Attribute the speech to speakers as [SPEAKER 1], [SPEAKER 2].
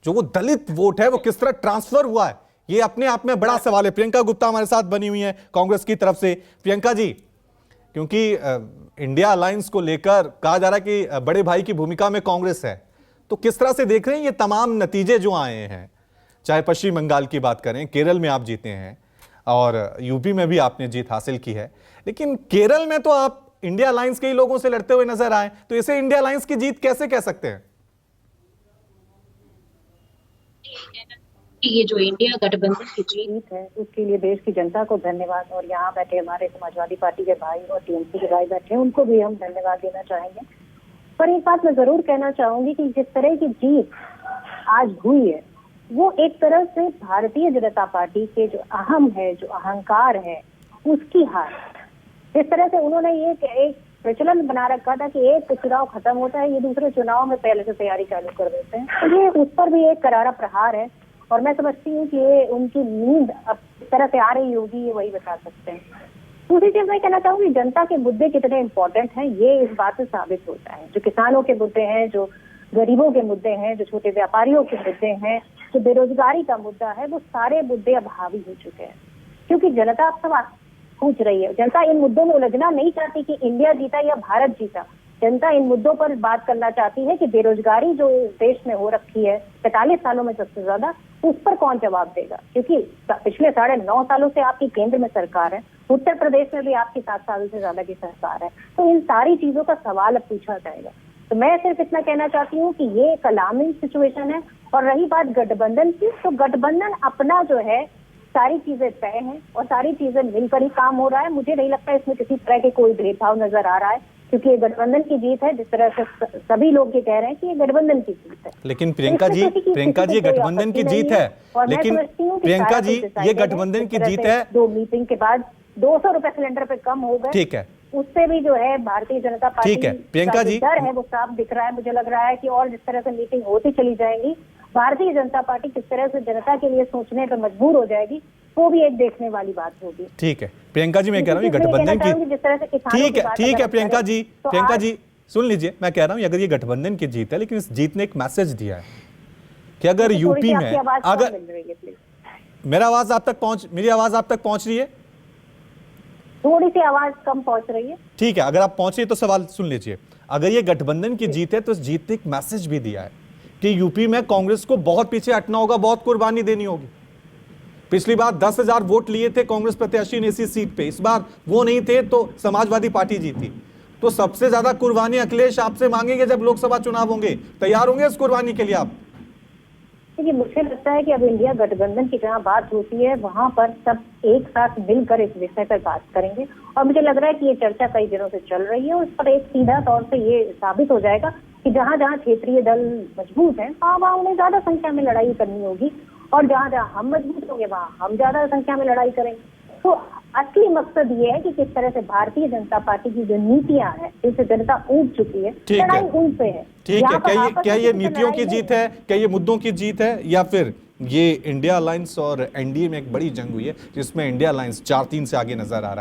[SPEAKER 1] जो वो दलित वोट है वो किस तरह ट्रांसफर हुआ है, ये अपने आप में बड़ा सवाल है। प्रियंका गुप्ता हमारे साथ बनी हुई है कांग्रेस की तरफ से। प्रियंका जी, क्योंकि इंडिया अलायंस को लेकर कहा जा रहा है कि बड़े भाई की भूमिका में कांग्रेस है, तो किस तरह से देख रहे हैं ये तमाम नतीजे जो आए हैं? चाहे पश्चिम बंगाल की बात करें, केरल में आप जीते हैं और यूपी में भी आपने जीत हासिल की है, लेकिन केरल में तो आप इंडिया अलायंस के ही लोगों से लड़ते हुए नजर आए, तो इसे इंडिया अलायंस की जीत कैसे कह सकते हैं?
[SPEAKER 2] ये जो इंडिया गठबंधन की जीत है उसके लिए देश की जनता को धन्यवाद, और यहाँ बैठे हमारे समाजवादी पार्टी के भाई और टीएमसी के भाई बैठे हैं उनको भी हम धन्यवाद देना चाहेंगे। पर एक बात मैं जरूर कहना चाहूंगी कि जिस तरह की जीत आज हुई है वो एक तरह से भारतीय जनता पार्टी के जो अहम है, जो अहंकार है, उसकी हार। जिस तरह से उन्होंने एक प्रचलन बना रखा था कि एक चुनाव खत्म होता है, ये दूसरे चुनाव में पहले से तैयारी चालू कर देते हैं, तो ये उस पर भी एक करारा प्रहार है। और मैं समझती हूँ कि ये उनकी नींद अब इस तरह से आ रही होगी, ये वही बता सकते हैं। दूसरी चीज मैं कहना चाहूंगी, जनता के मुद्दे कितने इम्पोर्टेंट हैं ये इस बात से साबित होता है। जो किसानों के मुद्दे हैं, जो गरीबों के मुद्दे हैं, जो छोटे व्यापारियों के मुद्दे हैं, जो बेरोजगारी का मुद्दा है, वो सारे मुद्दे अब हावी हो चुके हैं। क्योंकि जनता अब सवाल पूछ रही है। जनता इन मुद्दों में उलझना नहीं चाहती कि इंडिया जीता या भारत जीता। जनता इन मुद्दों पर बात करना चाहती है कि बेरोजगारी जो इस देश में हो रखी है 45 सालों में सबसे ज्यादा, उस पर कौन जवाब देगा? क्योंकि पिछले 9.5 सालों से आपकी केंद्र में सरकार है, उत्तर प्रदेश में भी आपकी 7 साल से ज्यादा की सरकार है, तो इन सारी चीजों का सवाल अब पूछा जाएगा। तो मैं सिर्फ इतना कहना चाहती हूँ कि ये एक अलार्मिंग सिचुएशन है। और रही बात गठबंधन की, तो गठबंधन अपना जो है सारी चीजें तय हैं और सारी चीजें मिलकर ही काम हो रहा है। मुझे नहीं लगता इसमें किसी तरह के कोई भेदभाव नजर आ रहा है, क्योंकि ये गठबंधन की जीत है। जिस तरह से सभी लोग ये कह रहे हैं कि ये गठबंधन की जीत है।
[SPEAKER 1] लेकिन प्रियंका जी ये गठबंधन की जीत है, लेकिन प्रियंका जी ये गठबंधन की जीत है।
[SPEAKER 2] 2 मीटिंग के बाद 200 रुपए सिलेंडर पे कम हो गए,
[SPEAKER 1] ठीक है,
[SPEAKER 2] उससे भी जो है भारतीय जनता पार्टी
[SPEAKER 1] ठीक है प्रियंका जी,
[SPEAKER 2] डर है वो साफ दिख रहा है। मुझे लग रहा है कि और जिस तरह से मीटिंग होती चली जाएगी, भारतीय जनता पार्टी किस तरह से जनता के लिए सोचने पर मजबूर हो जाएगी, वो भी एक देखने वाली बात होगी।
[SPEAKER 1] ठीक है प्रियंका जी, मैं कह रहा हूँ गठबंधन की,
[SPEAKER 2] जिस तरह से
[SPEAKER 1] ठीक है प्रियंका जी सुन लीजिए, मैं कह रहा हूँ अगर ये गठबंधन की जीत है, लेकिन इस जीत ने एक मैसेज दिया है कि अगर यूपी में, अगर मेरी आवाज आप तक पहुंच रही है?
[SPEAKER 2] थोड़ी सी आवाज कम पहुंच रही है।
[SPEAKER 1] ठीक है, अगर आप पहुंच रही है तो सवाल सुन लीजिए। अगर ये गठबंधन की जीत है तो इस जीत ने एक मैसेज भी दिया है कि यूपी में कांग्रेस को बहुत पीछे हटना होगा, बहुत कुर्बानी देनी होगी। पिछली बार 10,000 वोट लिए थे कांग्रेस प्रत्याशी ने इसी सीट पे, इस बार वो नहीं थे तो समाजवादी पार्टी जीती। तो सबसे ज्यादा कुर्बानी अखिलेश आपसे मांगेंगे जब लोकसभा चुनाव होंगे, तैयार होंगे इस कुर्बानी के लिए आप?
[SPEAKER 2] देखिए, मुझे लगता है कि अब इंडिया गठबंधन की जहाँ बात होती है वहां पर सब एक साथ मिलकर इस विषय पर बात करेंगे। और मुझे लग रहा है कि ये चर्चा कई दिनों से चल रही है, उस पर एक सीधा तौर से ये साबित हो जाएगा कि जहाँ जहाँ क्षेत्रीय दल मजबूत हैं वहाँ उन्हें ज्यादा संख्या में लड़ाई करनी होगी, और जहाँ जहाँ हम मजबूत होंगे वहाँ हम ज्यादा संख्या में लड़ाई करेंगे। तो असली मकसद ये है कि किस तरह से भारतीय जनता पार्टी की जो नीतियां हैं जिनसे जनता ऊब चुकी है, लड़ाई उनसे है।
[SPEAKER 1] ठीक है, क्या ये नीतियों की जीत है, क्या ये मुद्दों की जीत है, या फिर ये इंडिया अलायंस और एनडीए में एक बड़ी जंग हुई है जिसमें इंडिया अलायंस 4-3 से आगे नजर आ रहा है?